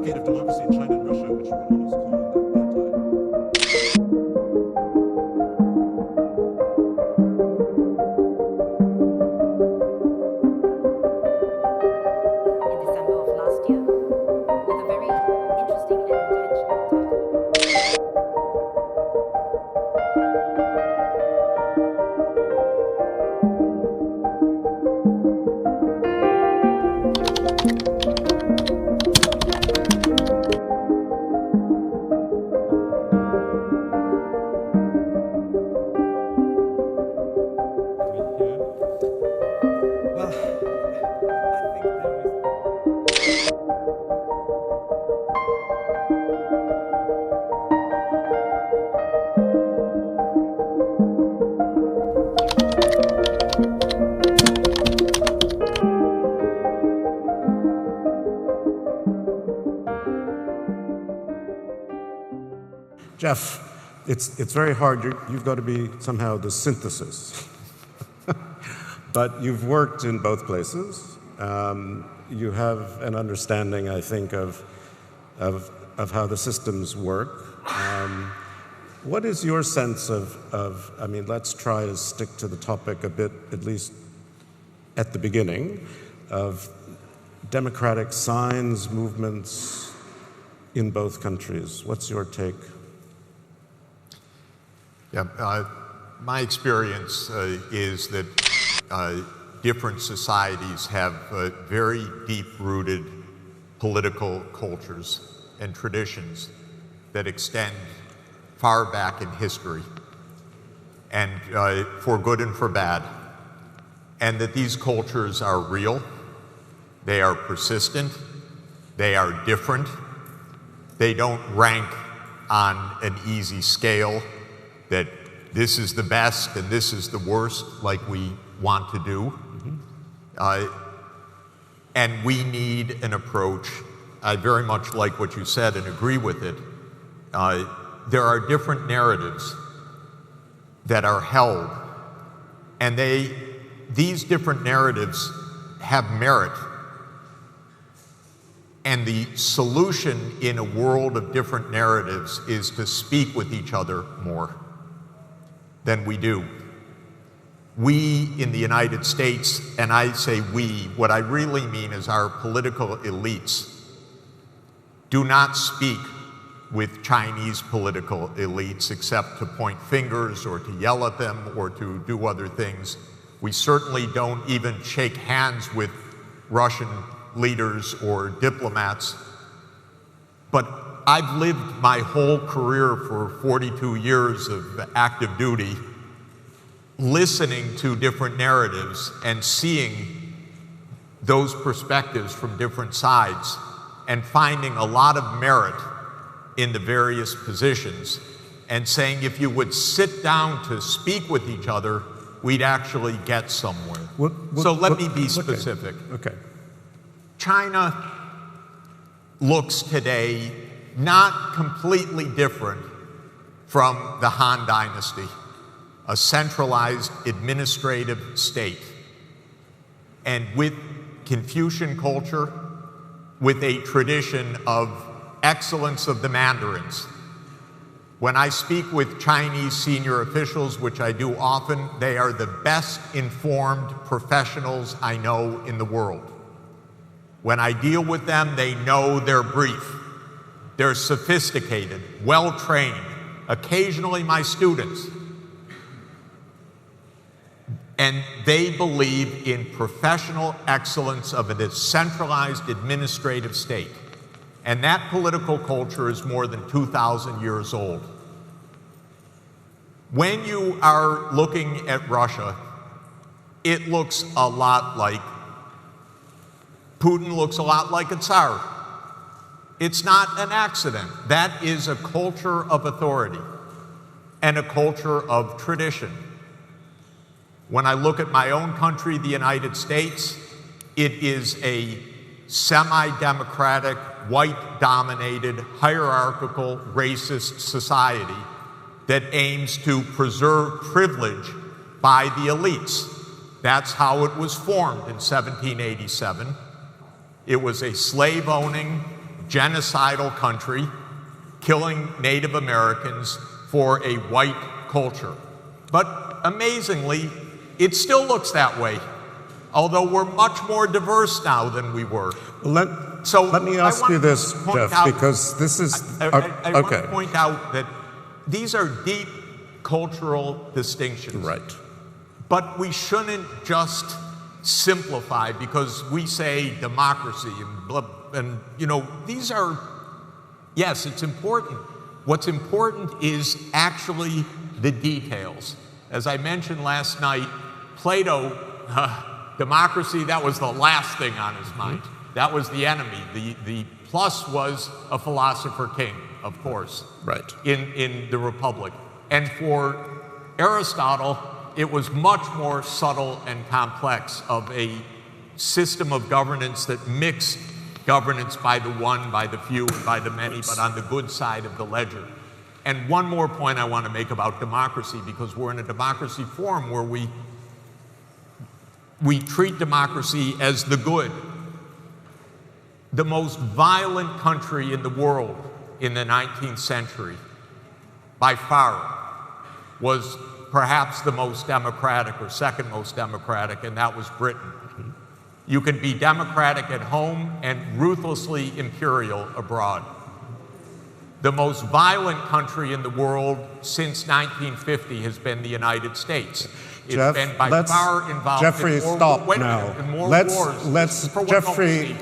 decade of democracy in China and Russia, which you would almost call in December of last year with a very interesting and intentional title. Jeff, it's very hard. You've got to be somehow the synthesis. But you've worked in both places. You have an understanding, I think, of how the systems work. What is your sense of, I mean, let's try to stick to the topic a bit, at least at the beginning, of democratic signs, movements in both countries. What's your take? Yeah, my experience is that different societies have very deep-rooted political cultures and traditions that extend far back in history, and for good and for bad, and that these cultures are real, they are persistent, they are different, they don't rank on an easy scale that this is the best and this is the worst like we want to do. And we need an approach. I very much like what you said and agree with it. There are different narratives that are held, and these different narratives have merit. And the solution in a world of different narratives is to speak with each other more than we do. We in the United States, and I say we, what I really mean is our political elites, do not speak with Chinese political elites except to point fingers or to yell at them or to do other things. We certainly don't even shake hands with Russian leaders or diplomats. But I've lived my whole career for 42 years of active duty listening to different narratives and seeing those perspectives from different sides and finding a lot of merit in the various positions and saying if you would sit down to speak with each other, we'd actually get somewhere. Let me be specific. Okay. China looks today not completely different from the Han Dynasty, a centralized administrative state. And with Confucian culture, with a tradition of excellence of the Mandarins. When I speak with Chinese senior officials, which I do often, they are the best informed professionals I know in the world. When I deal with them, they know their brief. They're sophisticated, well-trained, occasionally my students. And they believe in professional excellence of a decentralized administrative state. And that political culture is more than 2,000 years old. When you are looking at Russia, it looks a lot like Putin looks a lot like a Tsar. It's not an accident. That is a culture of authority and a culture of tradition. When I look at my own country, the United States, it is a semi-democratic, white-dominated, hierarchical, racist society that aims to preserve privilege by the elites. That's how it was formed in 1787. It was a slave-owning, genocidal country, killing Native Americans for a white culture. But amazingly, it still looks that way, although we're much more diverse now than we were. Let me ask you this, Jeff, because this is... I want to point out that these are deep cultural distinctions. Right. But we shouldn't just simplify because we say democracy and you know, these are, yes, it's important. What's important is actually the details. As I mentioned last night, Plato, democracy, that was the last thing on his mind. That was the enemy. The plus was a philosopher king, of course, right, in the Republic. And for Aristotle, it was much more subtle and complex of a system of governance that mixed governance by the one, by the few, and by the many, but on the good side of the ledger. And one more point I want to make about democracy, because we're in a democracy forum where we treat democracy as the good. The most violent country in the world in the 19th century, by far, was perhaps the most democratic or second most democratic, and that was Britain. You can be democratic at home and ruthlessly imperial abroad. The most violent country in the world since 1950 has been the United States. It's Jeff, been by far involved Jeffrey, in more, stop wait a now. minute, in more Let's wars. Jeffrey,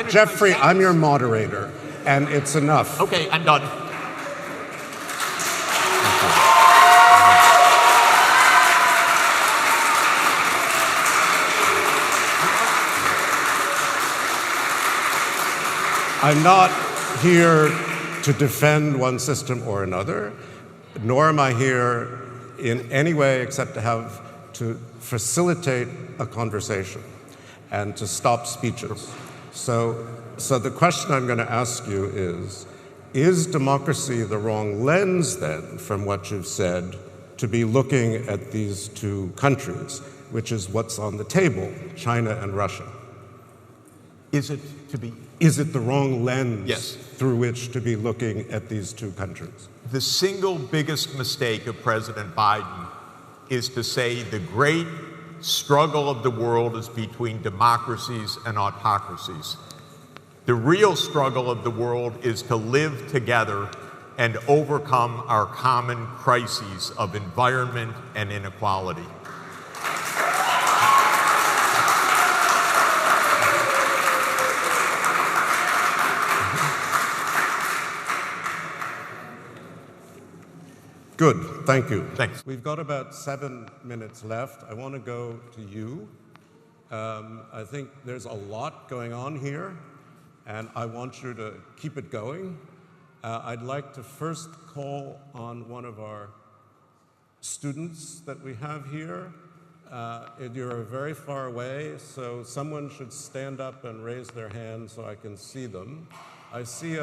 Jeffrey, I'm your moderator, and it's enough. Okay, I'm done. I'm not here to defend one system or another, nor am I here in any way except to facilitate a conversation and to stop speeches. So the question I'm going to ask you is democracy the wrong lens then, from what you've said, to be looking at these two countries, which is what's on the table, China and Russia? Is it to be? Is it the wrong lens Yes. through which to be looking at these two countries? The single biggest mistake of President Biden is to say the great struggle of the world is between democracies and autocracies. The real struggle of the world is to live together and overcome our common crises of environment and inequality. Good, thank you. Thanks. We've got about 7 minutes left. I want to go to you. I think there's a lot going on here, and I want you to keep it going. I'd like to first call on one of our students that we have here. You're very far away, so someone should stand up and raise their hand so I can see them. I see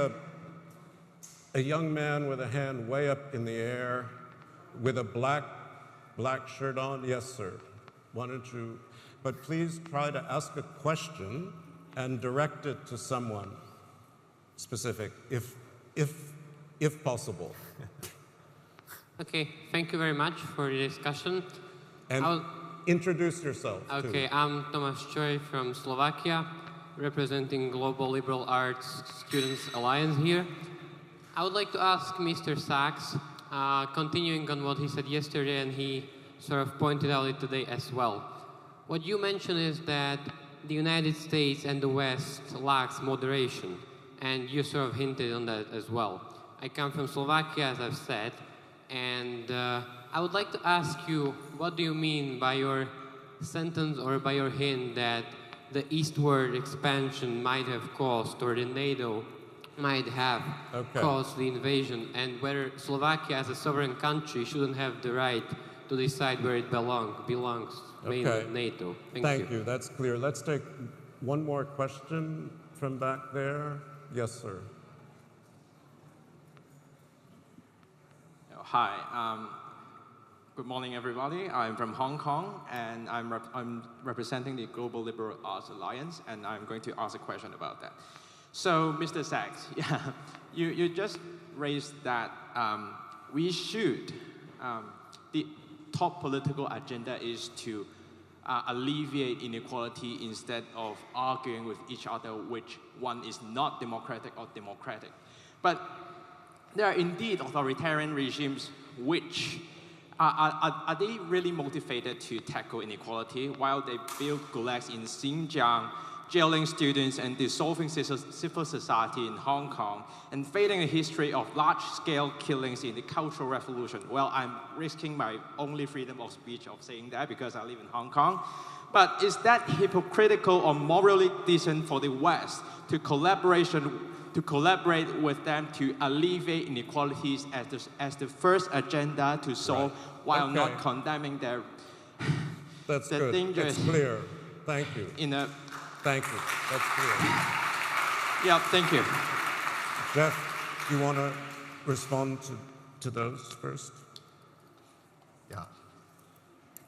a young man with a hand way up in the air with a black shirt on. Yes, sir. Why don't you? But please try to ask a question and direct it to someone specific, if possible. Okay, thank you very much for the discussion. And introduce yourself. Okay, too. I'm Tomáš Čoj from Slovakia, representing Global Liberal Arts Students Alliance here. I would like to ask Mr. Sachs, continuing on what he said yesterday, and he sort of pointed out it today as well. What you mentioned is that the United States and the West lacks moderation, and you sort of hinted on that as well. I come from Slovakia, as I've said, and I would like to ask you, what do you mean by your sentence or by your hint that the eastward expansion might have caused, or the NATO might have caused the invasion, and whether Slovakia as a sovereign country shouldn't have the right to decide where it belongs, mainly NATO. Thank you. That's clear. Let's take one more question from back there. Yes, sir. Hi. Good morning, everybody. I'm from Hong Kong, and I'm representing the Global Liberal Arts Alliance, and I'm going to ask a question about that. So, Mr. Sachs, yeah, you just raised that we should, the top political agenda is to alleviate inequality instead of arguing with each other which one is not democratic or democratic. But there are indeed authoritarian regimes which are they really motivated to tackle inequality while they build gulags in Xinjiang, jailing students and dissolving civil society in Hong Kong, and fading a history of large-scale killings in the Cultural Revolution? Well, I'm risking my only freedom of speech of saying that because I live in Hong Kong. But is that hypocritical or morally decent for the West to collaborate with them to alleviate inequalities as the first agenda to solve, while not condemning their That's the good. dangerous It's clear. Thank you. Thank you. That's clear. Yeah, thank you. Jeff, do you want to respond to those first? Yeah.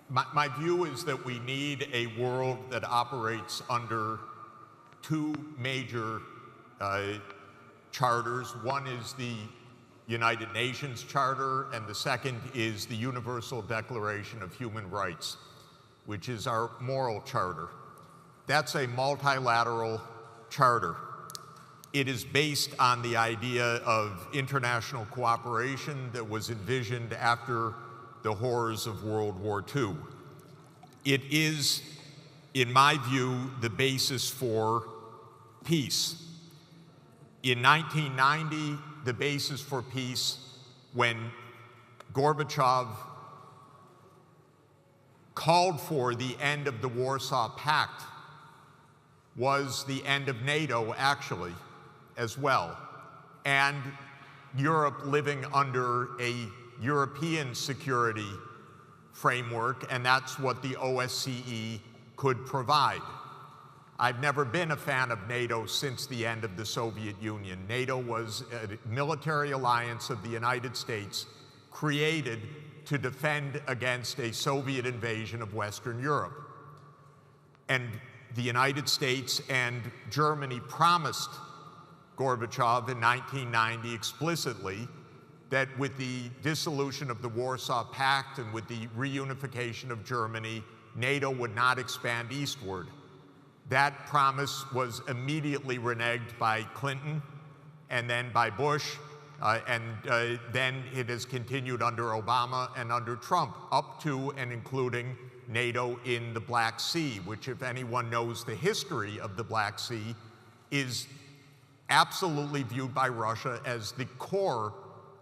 My view is that we need a world that operates under two major charters. One is the United Nations Charter, and the second is the Universal Declaration of Human Rights, which is our moral charter. That's a multilateral charter. It is based on the idea of international cooperation that was envisioned after the horrors of World War II. It is, in my view, the basis for peace. In 1990, the basis for peace, when Gorbachev called for the end of the Warsaw Pact, was the end of NATO, actually, as well, and Europe living under a European security framework, and that's what the OSCE could provide. I've never been a fan of NATO since the end of the Soviet Union. NATO was a military alliance of the United States created to defend against a Soviet invasion of Western Europe. And the United States and Germany promised Gorbachev in 1990 explicitly that with the dissolution of the Warsaw Pact and with the reunification of Germany, NATO would not expand eastward. That promise was immediately reneged by Clinton and then by Bush, and then it has continued under Obama and under Trump, up to and including NATO in the Black Sea, which, if anyone knows the history of the Black Sea, is absolutely viewed by Russia as the core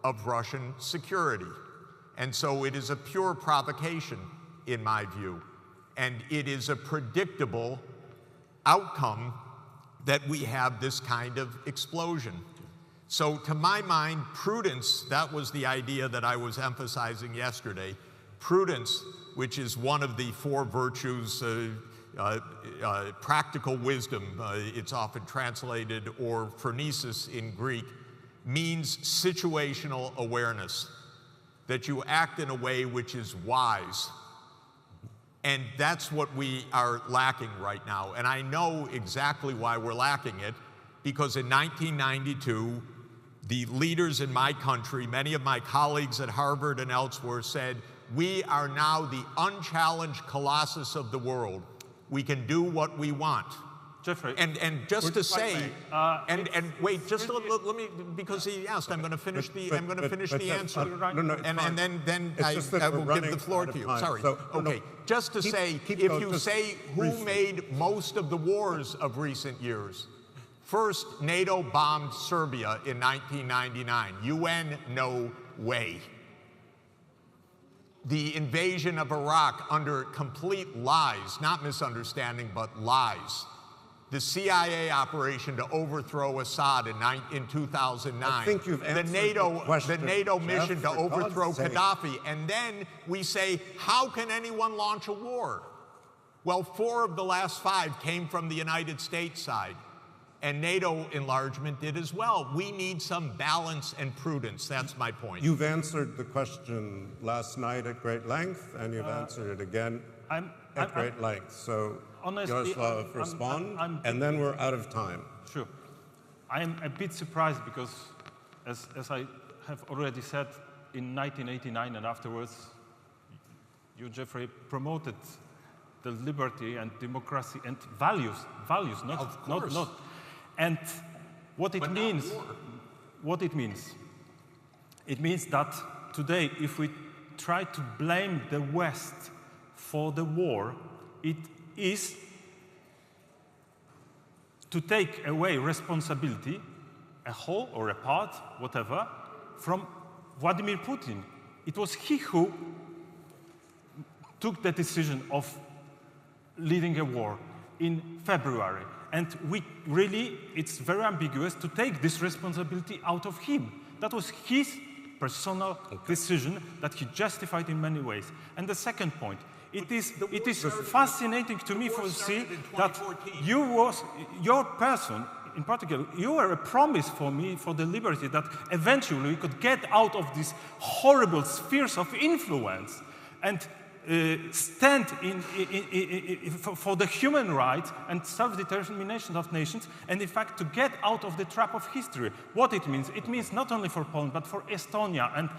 of Russian security. And so it is a pure provocation, in my view. And it is a predictable outcome that we have this kind of explosion. So to my mind, prudence, that was the idea that I was emphasizing yesterday. Prudence, which is one of the four virtues, practical wisdom, it's often translated, or phronesis in Greek, means situational awareness, that you act in a way which is wise. And that's what we are lacking right now. And I know exactly why we're lacking it, because in 1992, the leaders in my country, many of my colleagues at Harvard and elsewhere, said, we are now the unchallenged colossus of the world. We can do what we want. Jeffrey, and just to say, and wait, just let me, because he asked, I'm going to finish the answer, and then I will give the floor to you. Sorry. So, okay. Just to say, if you say who made most of the wars of recent years, first NATO bombed Serbia in 1999. UN, no way. The invasion of Iraq under complete lies, not misunderstanding, but lies. The CIA operation to overthrow Assad in 2009. I think you've answered the NATO mission Jeff, to overthrow Gaddafi. And then we say, how can anyone launch a war? Well, 4 of the last 5 came from the United States side. And NATO enlargement did as well. We need some balance and prudence. That's my point. You've answered the question last night at great length, and you've answered it again at great length. So, honestly, Yaroslav, respond, and then we're out of time. Sure. I am a bit surprised because, as I have already said, in 1989 and afterwards, you, Jeffrey, promoted the liberty and democracy and values, not. And what it means, it means that today, if we try to blame the West for the war, it is to take away responsibility, a whole or a part, whatever, from Vladimir Putin. It was he who took the decision of leading a war in February. And we really, it's very ambiguous to take this responsibility out of him. That was his personal decision that he justified in many ways. And the second point, it is fascinating to me to see that your person, in particular, you were a promise for me for the liberty that eventually we could get out of these horrible spheres of influence and stand for the human rights and self-determination of nations, and in fact to get out of the trap of history. What it means not only for Poland, but for Estonia and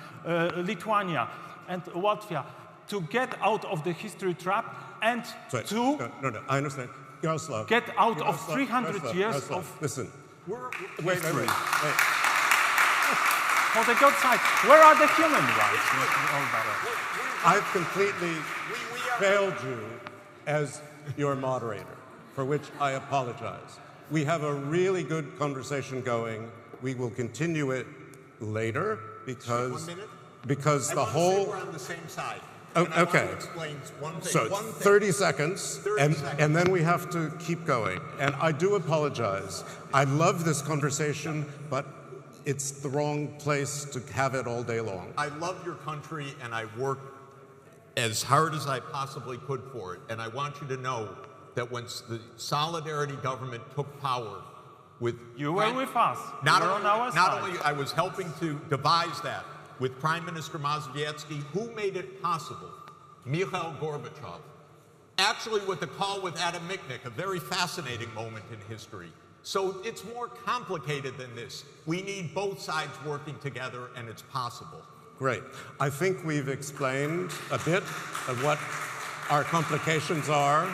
Lithuania and Latvia, to get out of the history trap and No, I understand. Yaroslav, get out of 300 years of listen. Wait. For the God's sake, where are the human rights? I've completely failed you as your moderator, for which I apologize. We have a really good conversation going. We will continue it later because the whole. We're on the same side. Oh, and I okay. want to explain one thing. So one thing. 30 seconds, 30 seconds. And then we have to keep going. And I do apologize. I love this conversation, but it's the wrong place to have it all day long. I love your country, and I worked as hard as I possibly could for it. And I want you to know that once the Solidarity government took power with... You were with us. Not you were only, on our not side. only I was helping to devise that with Prime Minister Mazowiecki, who made it possible? Mikhail Gorbachev. Actually, with the call with Adam Mitnick, a very fascinating moment in history. So it's more complicated than this. We need both sides working together, and it's possible. Great. I think we've explained a bit of what our complications are.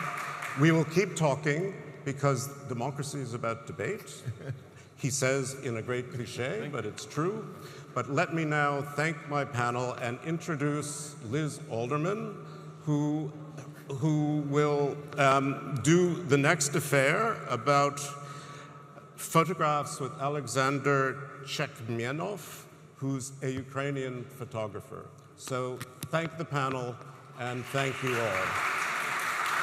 We will keep talking because democracy is about debate. He says in a great cliche, but it's true. But let me now thank my panel and introduce Liz Alderman, who will do the next affair about photographs with Alexander Chekmenov, who's a Ukrainian photographer. So thank the panel and thank you all.